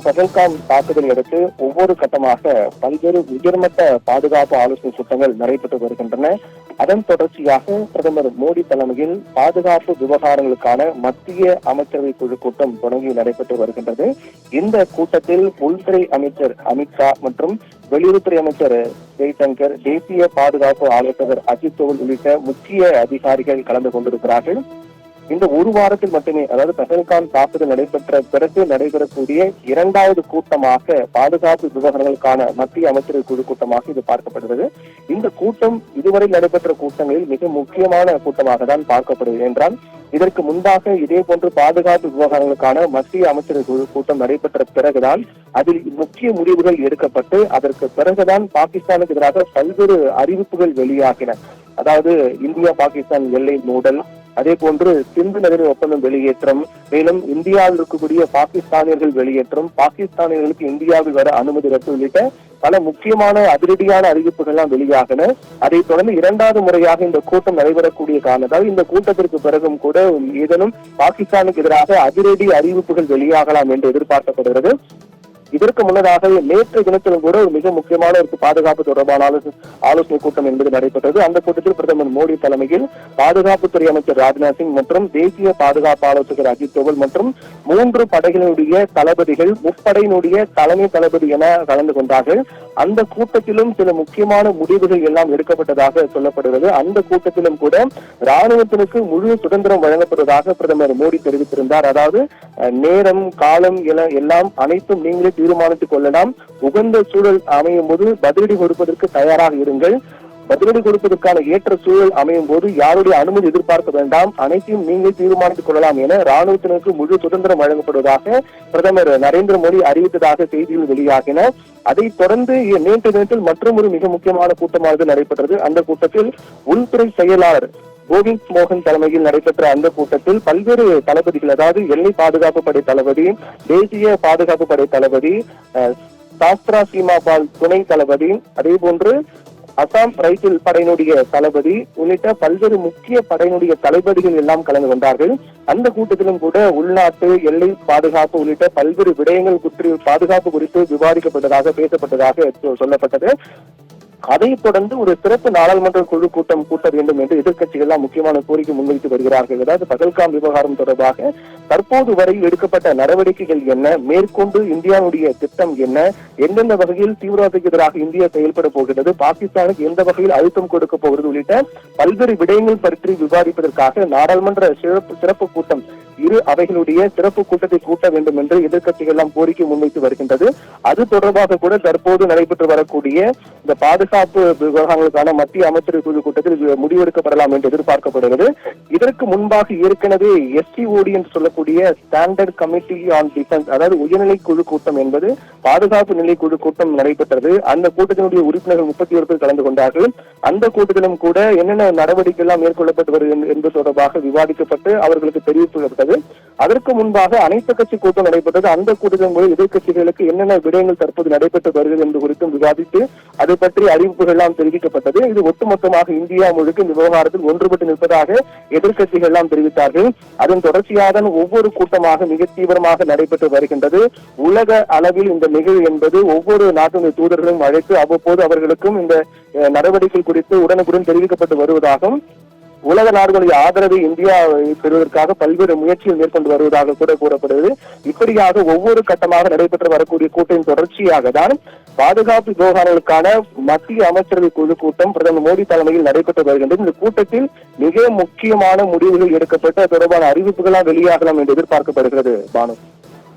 பகல்காம் தாக்குதலை அடுத்து ஒவ்வொரு கட்டமாக பல்வேறு உயர்மட்ட பாதுகாப்பு ஆலோசனை கூட்டங்கள் நடைபெற்று வருகின்றன. அதன் தொடர்ச்சியாக பிரதமர் மோடி தலைமையில் பாதுகாப்பு விவகாரங்களுக்கான மத்திய அமைச்சரவை குழு கூட்டம் தொடங்கி நடைபெற்று வருகின்றது. இந்த கூட்டத்தில் உள்துறை அமைச்சர் அமித்ஷா மற்றும் வெளியுறவுத்துறை அமைச்சர் ஜெய்சங்கர், தேசிய பாதுகாப்பு ஆலோசகர் அஜித் தோவல் உள்ளிட்ட முக்கிய அதிகாரிகள் கலந்து கொண்டிருக்கிறார்கள். இந்த ஒரு வாரத்தில் மட்டுமே, அதாவது பகல்காம் தாக்குதல் நடைபெற்ற பிறகு நடைபெறக்கூடிய இரண்டாவது கூட்டமாக பாதுகாப்பு விவகாரங்களுக்கான மத்திய அமைச்சரவை குழு கூட்டமாக இது பார்க்கப்படுகிறது. இந்த கூட்டம் இதுவரை நடைபெற்ற கூட்டங்களில் மிக முக்கியமான கூட்டமாக தான் பார்க்கப்படுகிறது என்றால், இதற்கு முன்பாக இதே போன்று பாதுகாப்பு விவகாரங்களுக்கான மத்திய அமைச்சரவை குழு கூட்டம் நடைபெற்ற பிறகுதான் அதில் முக்கிய முடிவுகள் எடுக்கப்பட்டு அதற்கு பிறகுதான் பாகிஸ்தானுக்கு எதிராக பல்வேறு அறிவிப்புகள் வெளியாகின. அதாவது இந்தியா பாகிஸ்தான் எல்லை மூடல், அதே போன்று சிந்து நகரின் ஒப்பந்தம் வெளியேற்றம், மேலும் இந்தியாவில் இருக்கக்கூடிய பாகிஸ்தானியர்கள் வெளியேற்றம், பாகிஸ்தானியர்களுக்கு இந்தியாவில் வர அனுமதி ரத்து உள்ளிட்ட பல முக்கியமான அதிரடியான அறிவிப்புகள்லாம் வெளியாகின. அதைத் தொடர்ந்து இரண்டாவது முறையாக இந்த கூட்டம் நடைபெறக்கூடிய காரணத்தால் இந்த கூட்டத்திற்கு பிறகும் கூட ஏதேனும் பாகிஸ்தானுக்கு எதிராக அதிரடி அறிவிப்புகள் வெளியாகலாம் என்று எதிர்பார்க்கப்படுகிறது. இதற்கு முன்னதாகவே நேற்று தினத்திலும் கூட ஒரு மிக முக்கியமான ஒரு பாதுகாப்பு தொடர்பான ஆலோசனை கூட்டம் என்பது நடைபெற்றது. அந்த கூட்டத்தில் பிரதமர் மோடி தலைமையில் பாதுகாப்புத்துறை அமைச்சர் ராஜ்நாத் சிங் மற்றும் தேசிய பாதுகாப்பு ஆலோசகர் அஜித் தோவல் மற்றும் 3 படைகளினுடைய தளபதிகள், முப்படையினுடைய தலைமை தளபதி என கலந்து கொண்டார்கள். அந்த கூட்டத்திலும் சில முக்கியமான முடிவுகள் எல்லாம் எடுக்கப்பட்டதாக சொல்லப்படுகிறது. அந்த கூட்டத்திலும் கூட ராணுவத்திற்கு முழு சுதந்திரம் வழங்கப்படுவதாக பிரதமர் மோடி தெரிவித்திருந்தார். அதாவது நேரம், காலம் எல்லாம் அனைத்தும் நீங்களே தீர்மானித்துக் கொள்ளலாம். உகந்த சூழல் அமையும் போது பதிலடி கொடுப்பதற்கு தயாராக இருங்கள். பதிலடி கொடுப்பதற்கான ஏற்ற சூழல் அமையும் போது யாருடைய அனுமதி எதிர்பார்க்க வேண்டாம், அனைத்தையும் நீங்கள் தீர்மானித்துக் கொள்ளலாம் என ராணுவத்தினருக்கு முழு சுதந்திரம் வழங்கப்படுவதாக பிரதமர் நரேந்திர மோடி அறிவித்ததாக செய்திகள் வெளியாகின. அதைத் தொடர்ந்து நேற்று தினத்தில் மற்றொரு மிக முக்கியமான கூட்டமானது நடைபெற்றது. அந்த கூட்டத்தில் உள்துறை செயலாளர் கோவிந்த் மோகன் தலைமையில் நடைபெற்ற அந்த கூட்டத்தில் பல்வேறு தளபதிகள், அதாவது எல்லை பாதுகாப்பு படை தளபதி, தேசிய பாதுகாப்பு படை தளபதி, சாஸ்திரா சீமா பால் துணை தளபதி, அதே போன்று அசாம் ரைபிள் படையினுடைய தளபதி உள்ளிட்ட பல்வேறு முக்கிய படையினுடைய தளபதிகள் எல்லாம் கலந்து கொண்டார்கள். அந்த கூட்டத்திலும் கூட உள்நாட்டு எல்லை பாதுகாப்பு உள்ளிட்ட பல்வேறு விடயங்கள் பாதுகாப்பு குறித்து விவாதிக்கப்பட்டதாக, பேசப்பட்டதாக சொல்லப்பட்டது. அதைத் தொடர்ந்து ஒரு சிறப்பு நாடாளுமன்ற குழு கூட்டம் கூட்ட வேண்டும் என்று எதிர்க்கட்சிகள் எல்லாம் முக்கியமான கோரிக்கை முன்வைத்து வருகிறார்கள். அதாவது பகல்காம் விவகாரம் தொடர்பாக தற்போது வரை எடுக்கப்பட்ட நடவடிக்கைகள் என்ன, மேற்கொண்டு இந்தியாவுடைய திட்டம் என்ன, எந்தெந்த வகையில் தீவிரவாதத்துக்கு எதிராக இந்தியா செயல்பட போகிறது, பாகிஸ்தானுக்கு எந்த வகையில் அழுத்தம் கொடுக்க போகிறது உள்ளிட்ட பல்வேறு விடயங்கள் பற்றி விவாதிப்பதற்காக நாடாளுமன்ற சிறப்பு கூட்டம், இரு அவைகளுடைய சிறப்பு கூட்டத்தை கூட்ட வேண்டும் என்று எதிர்க்கட்சிகள் எல்லாம் கோரிக்கை முன்வைத்து வருகின்றது. அது தொடர்பாக கூட தற்போது நடைபெற்று வரக்கூடிய இந்த பாதுகாப்பு விவகாரங்களுக்கான மத்திய அமைச்சரவை குழு கூட்டத்தில் முடிவெடுக்கப்படலாம் என்று எதிர்பார்க்கப்படுகிறது. இதற்கு முன்பாக ஏற்கனவே SCOD என்று சொல்லக்கூடிய ஸ்டாண்டர்ட் கமிட்டி ஆன் டிஃபென்ஸ், அதாவது உயர்நிலை குழு கூட்டம் என்பது பாதுகாப்பு நிலை குழு கூட்டம் நடைபெற்றது. அந்த கூட்டத்தினுடைய உறுப்பினர்கள் 31 பேர் கலந்து கொண்டார்கள். அந்த கூட்டத்திலும் கூட என்னென்ன நடவடிக்கை எல்லாம் மேற்கொள்ளப்பட்டு வருகிறது என்பது தொடர்பாக விவாதிக்கப்பட்டு அவர்களுக்கு தெரிவிக்கப்பட்டது. அதற்கு முன்பாக அனைத்து கட்சி கூட்டம் நடைபெற்றது. அந்த கூட்டத்தின் போது எதிர்கட்சிகளுக்கு என்னென்ன விடயங்கள் தற்போது நடைபெற்று வருகிறது என்பது குறித்தும் விவாதித்து அது பற்றி அறிவிப்புகள் எல்லாம் தெரிவிக்கப்பட்டது. இது ஒட்டுமொத்தமாக இந்தியா முழுக்க இந்த விவகாரத்தில் ஒன்றுபட்டு நிற்பதாக எதிர்கட்சிகள் எல்லாம் தெரிவித்தார்கள். அதன் தொடர்ச்சியாக ஒவ்வொரு கூட்டமாக மிக தீவிரமாக நடைபெற்று வருகின்றது. உலக அளவில் இந்த நிகழ்வு என்பது ஒவ்வொரு நாட்டினுடைய தூதர்களும் அழைத்து அவ்வப்போது அவர்களுக்கும் இந்த நடவடிக்கை குறித்து உடனுக்குடன் தெரிவிக்கப்பட்டு வருவதாகவும், உலக நாடுகளுடைய ஆதரவை இந்தியா பெறுவதற்காக பல்வேறு முயற்சிகள் மேற்கொண்டு வருவதாக கூட கூறப்படுகிறது. இப்படியாக ஒவ்வொரு கட்டமாக நடைபெற்று வரக்கூடிய கூட்டத்தின் தொடர்ச்சியாக தான் பாதுகாப்பு விவகாரங்களுக்கான மத்திய அமைச்சரவை குழு கூட்டம் பிரதமர் மோடி தலைமையில் நடைபெற்று வருகின்றது. இந்த கூட்டத்தில் மிக முக்கியமான முடிவுகள் எடுக்கப்பட்டு தொடர்பான அறிவிப்புகளாக வெளியாகலாம் என்று எதிர்பார்க்கப்படுகிறது. பானு.